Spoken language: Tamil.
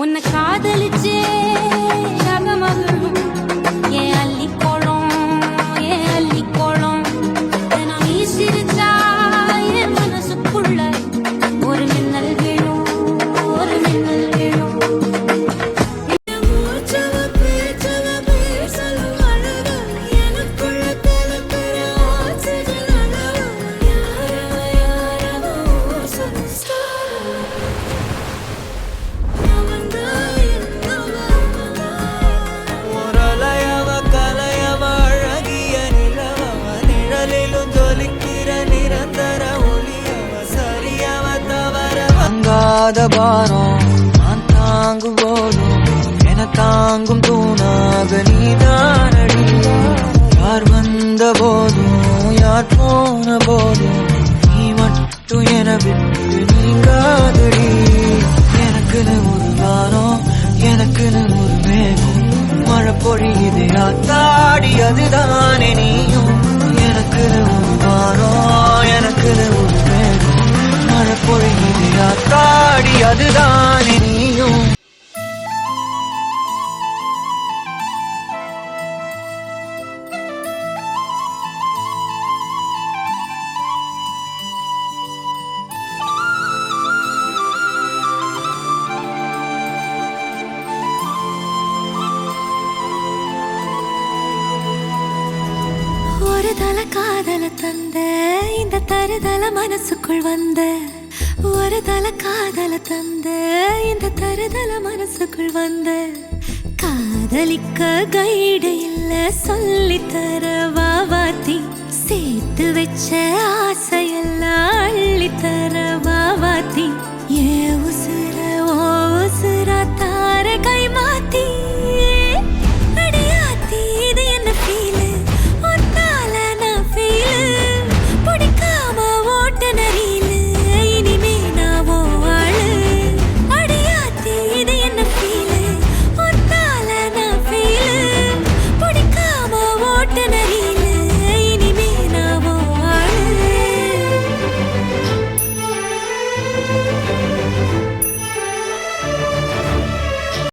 உன்னை காதலிச்சே அகமகளும் ஏன் அள்ளிக்கோளம் ஏன் அள்ளிக்கோளம் நான் நீ சிரிச்சா என் மனசுக்குள்ள ஒரு மின்னல் விழும் ஒரு மின்னல் விழும் பாரம் நான் தாங்கும் போதும் என தாங்கும் தூணாக நீதானடி யார் வந்த போதும் யார் போன போதும் நீ மட்டும் என விட்டு நீங்காதடி எனக்குன்னு ஒரு வாரம் எனக்குன்னு ஒரு மேகம் மழை பொழியுது ஆத்தாடி அதுதானே நீயும் எனக்குன்னு ஒரு வாரம் எனக்குன்னு ஒரு மேகம் மழை பொழியுது ஆத்தாடி அதுதானே நீயும் ஒரு தல காதல தந்த இந்த தருதல மனசுக்குள் வந்த ஒரு தல காதல தந்த இந்த தருதல மனசுக்குள் வந்த காதலிக்க கைடு இல்ல சொல்லித்தர வாவாத்தி சேர்த்து வச்ச ஆசையல்ல